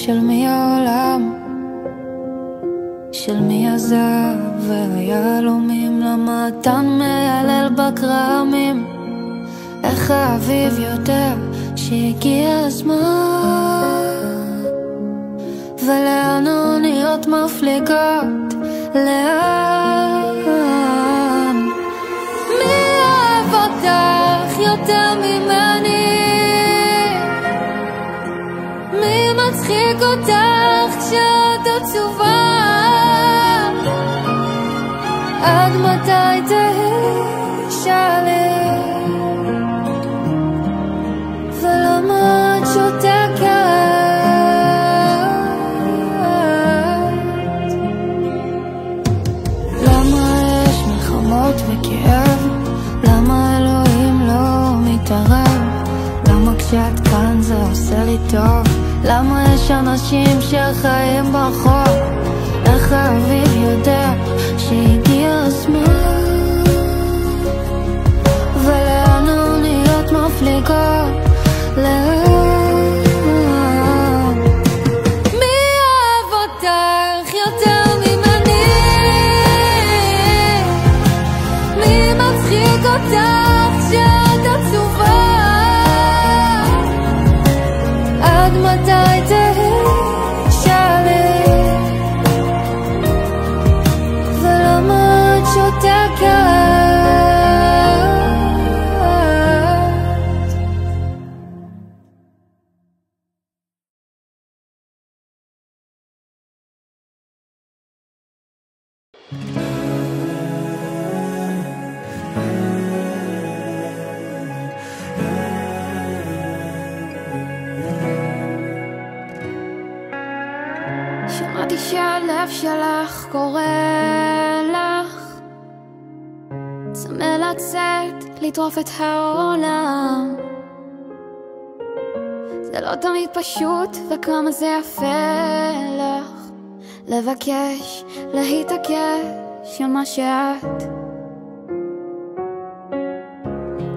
של מי העולם, של מי עזב והיהלומים, למה אתה מיילל בקרמים? איך האביב יודע שהגיע הזמן? ולאן האוניות מפליגות? לאן? מי אוהב אותך יותר ממני? מי מצחיק אותך כשאת עצובה? עד מתי תשאלי? ולמה את שותקת? למה יש מלחמות וכאב? למה אלוהים לא מתערב? למה כשאת כאן זה עושה לי טוב? למה יש אנשים שחיים ברחוב? איך האביב יודע שהגיע הזמן? ולאן האוניות מפליגות? לאן? מי אוהב אותך יותר ממני? מי מצחיק אותך כשאת עצובה? עד מתי תשאלי? ולמה את שותקת? שמעתי שהלב שלך קורא לך, צמא לצאת, לטרוף את העולם. זה לא תמיד פשוט, וכמה זה יפה לך לבקש, להתעקש על מה שאת.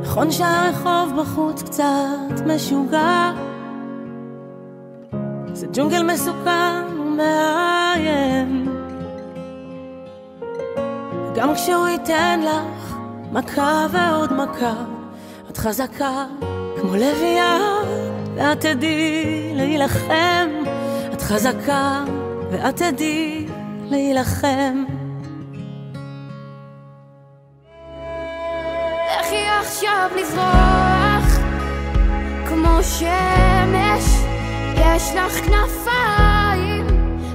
נכון שהרחוב בחוץ קצת משוגע, זה ג'ונגל מסוכן ומאיים, גם כשהוא ייתן לך מכה ועוד מכה, את חזקה כמו לביאה ואת תדעי להילחם. את חזקה ואת תדעי להילחם. לכי עכשיו לזרוח כמו שמש, יש לך כנפיים,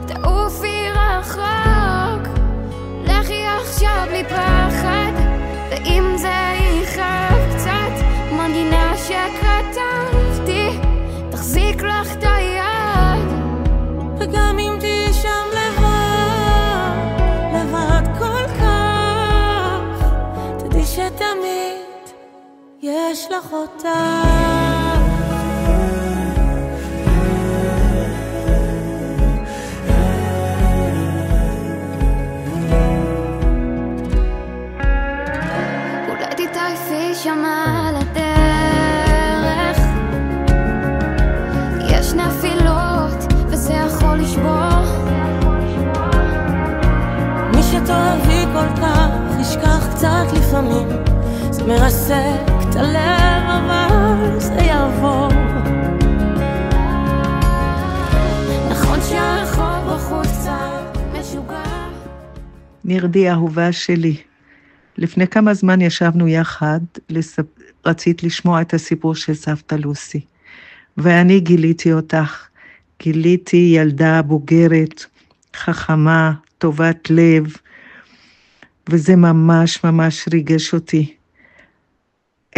תעופי רחוק. לכי עכשיו בלי פחד, ואם זה יכאב קצת, מנגינה שכתבתי תחזיק לך את היד. וגם אם תהיי שם לבד, לבד כל כך, תדעי שתמיד יש לך אותה. שם על הדרך יש נפילות וזה יכול לשבור. מי שתאהבי כל כך ישכח קצת לפעמים, זה מרסק את הלב אבל זה יעבור. נכון שהרחוב בחוץ קצת משוגע. נרדי אהובה שלי, לפני כמה זמן ישבנו יחד, רצית לשמוע את הסיפור של סבתא לוסי, ואני גיליתי אותך, גיליתי ילדה בוגרת, חכמה, טובת לב, וזה ממש ממש ריגש אותי.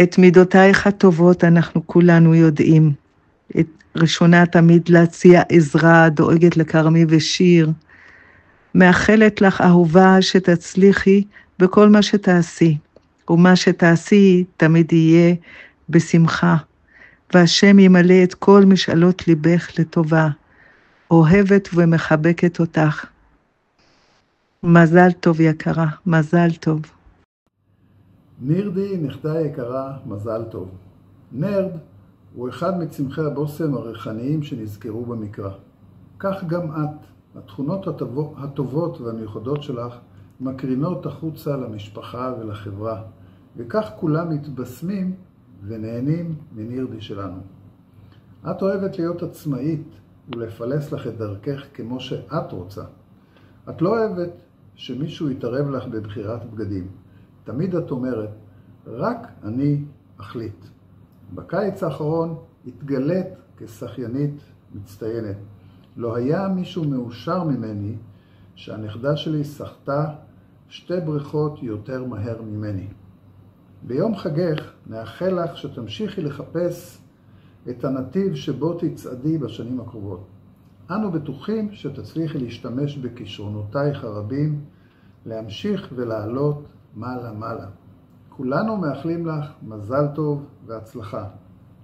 את מידותייך הטובות אנחנו כולנו יודעים, את ראשונה תמיד להציע עזרה, דואגת לקרמי ושיר, מאחלת לך אהובה שתצליחי, בכל מה שתעשי, ומה שתעשי תמיד יהיה בשמחה, והשם ימלא את כל משאלות ליבך לטובה, אוהבת ומחבקת אותך. מזל טוב יקרה, מזל טוב. נירדי, נכדה יקרה, מזל טוב. נרד הוא אחד מצמחי הבושם הריחניים שנזכרו במקרא. כך גם את. התכונות הטובות והמיוחדות שלך מקרינות החוצה למשפחה ולחברה, וכך כולם מתבשמים ונהנים מנירדי שלנו. את אוהבת להיות עצמאית ולפלס לך את דרכך כמו שאת רוצה. את לא אוהבת שמישהו יתערב לך בבחירת בגדים. תמיד את אומרת, רק אני אחליט. בקיץ האחרון התגלית כשחיינית מצטיינת. לא היה מישהו מאושר ממני שהנכדה שלי שחתה 2 בריכות יותר מהר ממני. ביום חגך נאחל לך שתמשיכי לחפש את הנתיב שבו תצעדי בשנים הקרובות. אנו בטוחים שתצליחי להשתמש בכישרונותייך הרבים, להמשיך ולעלות מעלה מעלה. כולנו מאחלים לך מזל טוב והצלחה.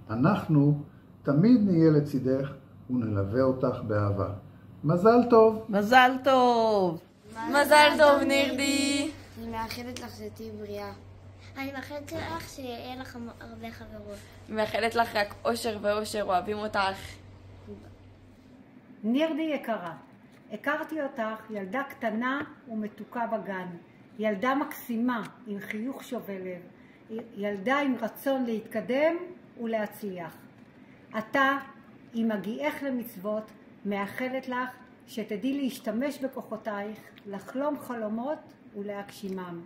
אנחנו תמיד נהיה לצידך ונלווה אותך באהבה. מזל טוב! מזל טוב! מזל טוב נירדי! אני מאחלת לך שתהיי בריאה. אני מאחלת לך שיהיה לך הרבה חברות. אני מאחלת לך רק אושר ואושר, אוהבים אותך. נירדי יקרה, הכרתי אותך ילדה קטנה ומתוקה בגן. ילדה מקסימה עם חיוך שובה לב. ילדה עם רצון להתקדם ולהצליח. אתה, עם הגיעך למצוות, מאחלת לך שתדעי להשתמש בכוחותייך, לחלום חלומות ולהגשימם.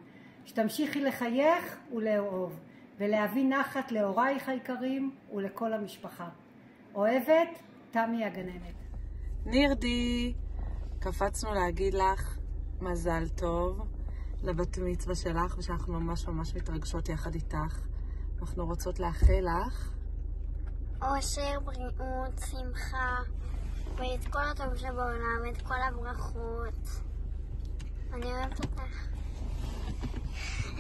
שתמשיכי לחייך ולאהוב, ולהביא נחת להורייך היקרים ולכל המשפחה. אוהבת, תמי הגננת. נירדי, קפצנו להגיד לך מזל טוב לבת מצווה שלך, ושאנחנו ממש ממש מתרגשות יחד איתך. אנחנו רוצות לאחל לך אושר, בריאות, שמחה, ואת כל הטוב שבעולם, את כל הברכות. אני אוהבת אותך.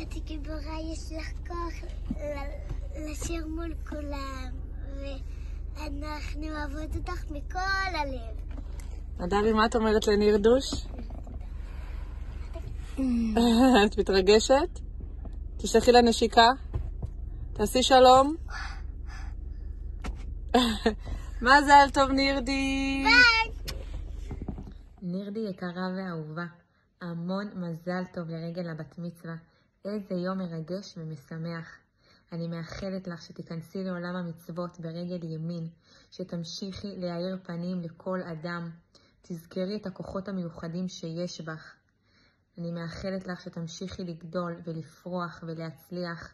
את גיבורה, יש לך כוח לשיר מול כולם, ואנחנו אוהבות אותך מכל הלב. אדרי, מה את אומרת לנירדוש? את מתרגשת? תשלחי לה נשיקה. תעשי שלום. מזל טוב נירדי. ביי. נירדי יקרה ואהובה, המון מזל טוב לרגל הבת מצווה. איזה יום מרגש ומשמח. אני מאחלת לך שתיכנסי לעולם המצוות ברגל ימין, שתמשיכי להאיר פנים לכל אדם. תזכרי את הכוחות המיוחדים שיש בך. אני מאחלת לך שתמשיכי לגדול ולפרוח ולהצליח.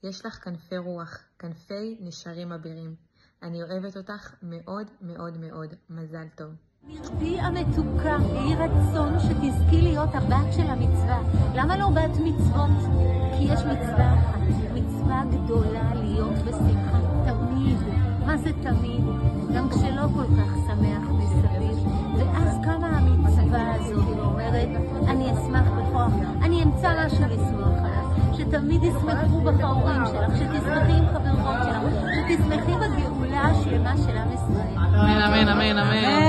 יש לך כנפי רוח, כנפי נשרים אבירים. אני אוהבת אותך מאוד מאוד מאוד. מזל טוב. נירדי המתוקה, יהי רצון שתזכי להיות הבת של המצווה. למה לא בת מצוות? כי יש מצווה אחת, מצווה גדולה להיות בשמחה. תמיד. מה זה תמיד? גם כשלא כל כך שמח מסביב. ואז כמה המצווה הזאת אומרת, אני אשמח בכוח, אני אמצא משהו לשמוח עליו. שתמיד ישמחו בך ההורים שלך, שתשמחי עם חברות שלך, שתשמחי בגאולה השלמה של עם ישראל. אמן, אמן, אמן, אמן.